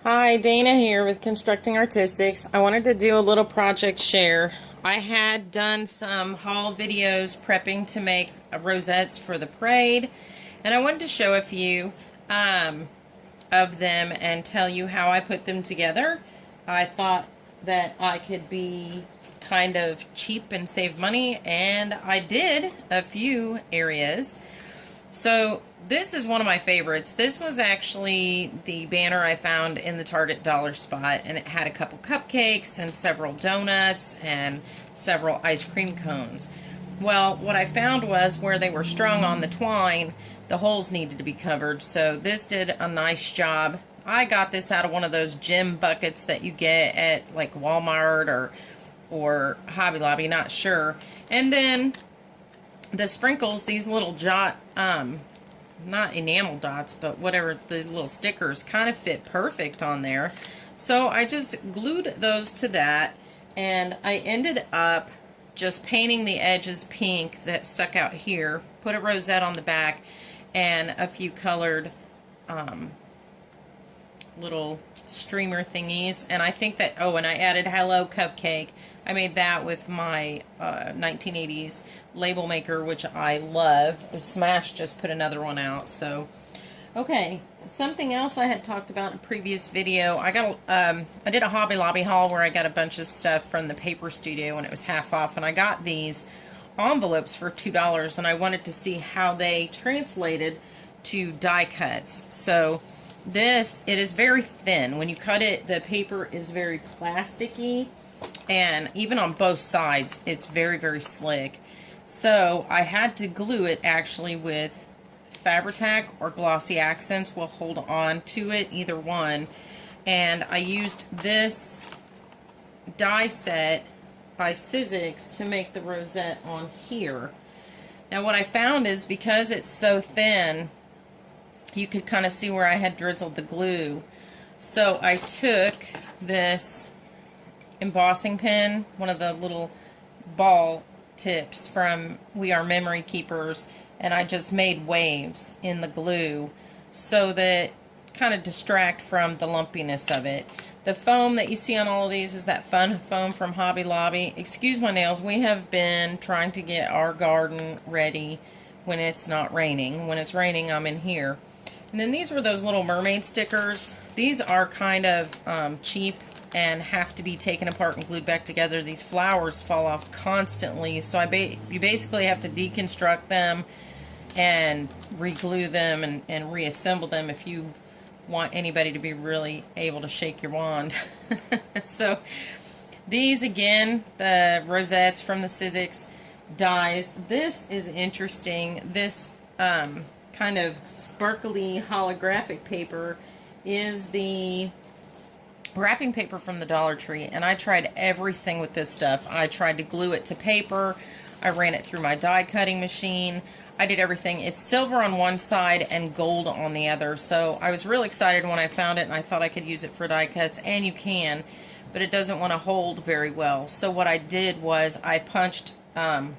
Hi, Dana here with Constructing Artistics. I wanted to do a little project share. I had done some haul videos prepping to make rosettes for the parade, and I wanted to show a few of them and tell you how I put them together. I thought that I could be kind of cheap and save money, and I did a few areas. So this is one of my favorites. This was actually the banner I found in the Target dollar spot, and it had a couple cupcakes and several donuts and several ice cream cones. Well, what I found was where they were strung on the twine, the holes needed to be covered, so this did a nice job. I got this out of one of those gem buckets that you get at like Walmart or Hobby Lobby, not sure. And then the sprinkles, these little not enamel dots, but whatever, the little stickers kind of fit perfect on there. So I just glued those to that, and I ended up just painting the edges pink that stuck out here, put a rosette on the back, and a few colored little streamer thingies. And I think that, oh, and I added Hello Cupcake. I made that with my 1980s label maker, which I love. Smash just put another one out. So, okay, something else I had talked about in a previous video. I did a Hobby Lobby haul where I got a bunch of stuff from the paper studio, and it was half off. And I got these envelopes for $2, and I wanted to see how they translated to die cuts. So this, it is very thin. When you cut it, the paper is very plasticky, and even on both sides, it's very, very slick. So I had to glue it actually with Fabri-Tac or Glossy Accents. Will hold on to it, either one. And I used this die set by Sizzix to make the rosette on here. Now what I found is because it's so thin, you could kind of see where I had drizzled the glue. So I took this embossing pen, one of the little ball tips from We Are Memory Keepers, and I just made waves in the glue so that kind of distract from the lumpiness of it. The foam that you see on all of these is that fun foam from Hobby Lobby. Excuse my nails, we have been trying to get our garden ready when it's not raining. When it's raining, I'm in here. And then these were those little mermaid stickers. These are kind of cheap and have to be taken apart and glued back together. These flowers fall off constantly, so you basically have to deconstruct them and re-glue them and reassemble them if you want anybody to be really able to shake your wand. So these, again, the rosettes from the Sizzix dies. This is interesting. This kind of sparkly holographic paper is the wrapping paper from the Dollar Tree, and I tried everything with this stuff. I tried to glue it to paper. I ran it through my die cutting machine. I did everything. It's silver on one side and gold on the other, so I was really excited when I found it, and I thought I could use it for die cuts, and you can, but it doesn't want to hold very well. So what I did was I punched a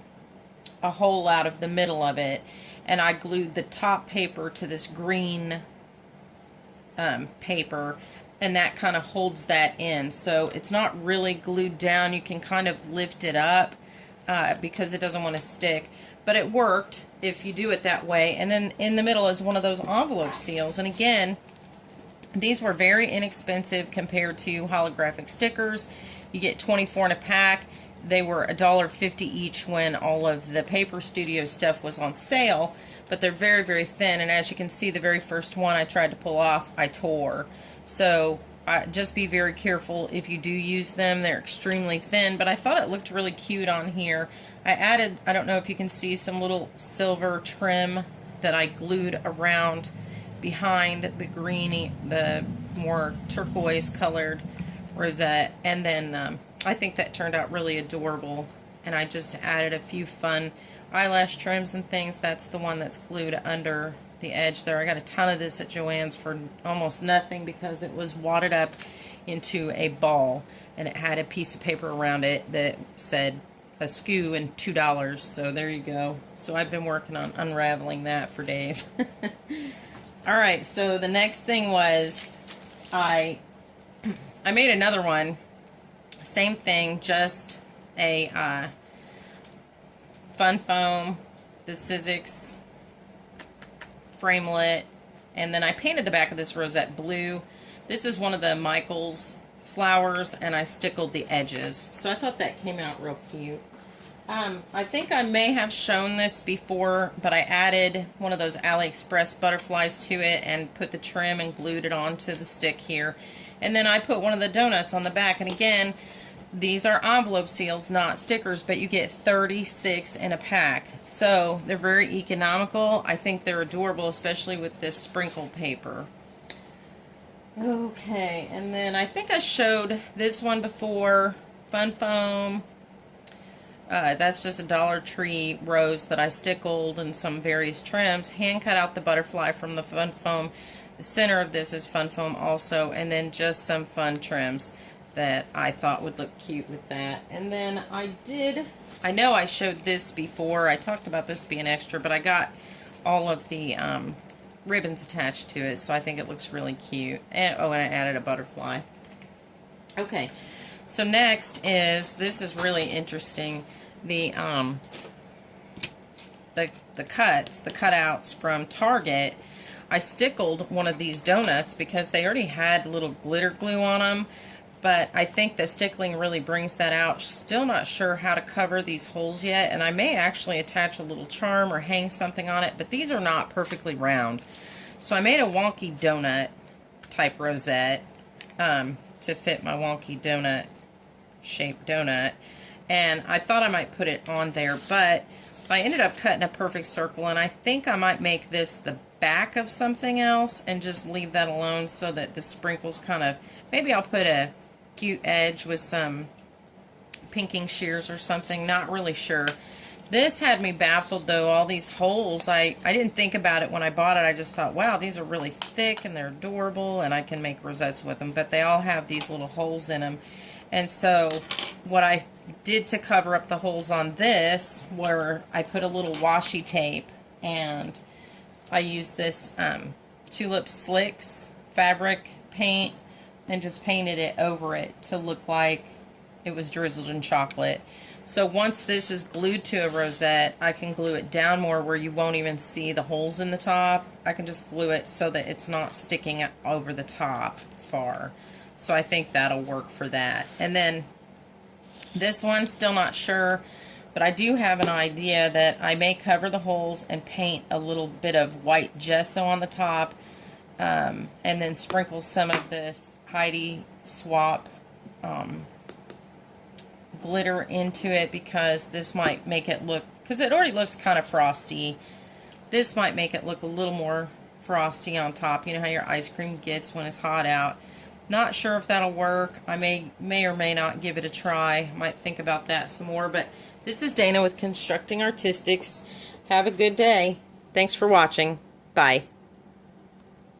hole out of the middle of it, and I glued the top paper to this green paper, and that kind of holds that in. So it's not really glued down. You can kind of lift it up because it doesn't want to stick. But it worked if you do it that way. And then in the middle is one of those envelope seals. And again, these were very inexpensive compared to holographic stickers. You get 24 in a pack. They were $1.50 each when all of the Paper Studio stuff was on sale. But they're very, very thin. And as you can see, the very first one I tried to pull off, I tore. So just be very careful if you do use them. They're extremely thin, but I thought it looked really cute on here. I added, I don't know if you can see, some little silver trim that I glued around behind the greeny, the more turquoise colored rosette. And then I think that turned out really adorable. And I just added a few fun eyelash trims and things. That's the one that's glued under the edge there. I got a ton of this at Joann's for almost nothing because it was wadded up into a ball, and it had a piece of paper around it that said askew and $2. So there you go. So I've been working on unraveling that for days. Alright, so the next thing was I I made another one. Same thing, just a fun foam, the Sizzix framelit, and then I painted the back of this rosette blue. This is one of the Michaels flowers, and I stickled the edges. So I thought that came out real cute. I think I may have shown this before, but I added one of those AliExpress butterflies to it and put the trim and glued it onto the stick here. And then I put one of the donuts on the back, and again, these are envelope seals, not stickers, but you get 36 in a pack. So they're very economical. I think they're adorable, especially with this sprinkle paper. Okay, and then I think I showed this one before, Fun Foam. That's just a Dollar Tree rose that I stickled and some various trims. Hand cut out the butterfly from the Fun Foam. The center of this is Fun Foam also, and then just some fun trims that I thought would look cute with that. And then I know I showed this before, I talked about this being extra, but I got all of the ribbons attached to it, so I think it looks really cute. And, oh, and I added a butterfly. Okay, so next is, this is really interesting, the cutouts from Target. I stickled one of these donuts because they already had little glitter glue on them, but I think the stickling really brings that out. Still not sure how to cover these holes yet, and I may actually attach a little charm or hang something on it, but these are not perfectly round. So I made a wonky donut type rosette to fit my wonky donut shaped donut, and I thought I might put it on there, but I ended up cutting a perfect circle, and I think I might make this the back of something else and just leave that alone so that the sprinkles kind of, maybe I'll put a cute edge with some pinking shears or something, not really sure. This had me baffled though, all these holes. I didn't think about it when I bought it. I just thought, wow, these are really thick and they're adorable and I can make rosettes with them, but they all have these little holes in them. And so what I did to cover up the holes on this, where I put a little washi tape, and I used this Tulip Slicks fabric paint and just painted it over it to look like it was drizzled in chocolate. So once this is glued to a rosette, I can glue it down more where you won't even see the holes in the top. I can just glue it so that it's not sticking over the top far. So I think that'll work for that. And then this one, still not sure, but I do have an idea that I may cover the holes and paint a little bit of white gesso on the top, and then sprinkle some of this Heidi Swap glitter into it, because this might make it look, because it already looks kind of frosty, this might make it look a little more frosty on top. You know how your ice cream gets when it's hot out. Not sure if that'll work. I may or may not give it a try. Might think about that some more. But this is Dana with Constructing Artistics. Have a good day. Thanks for watching. Bye.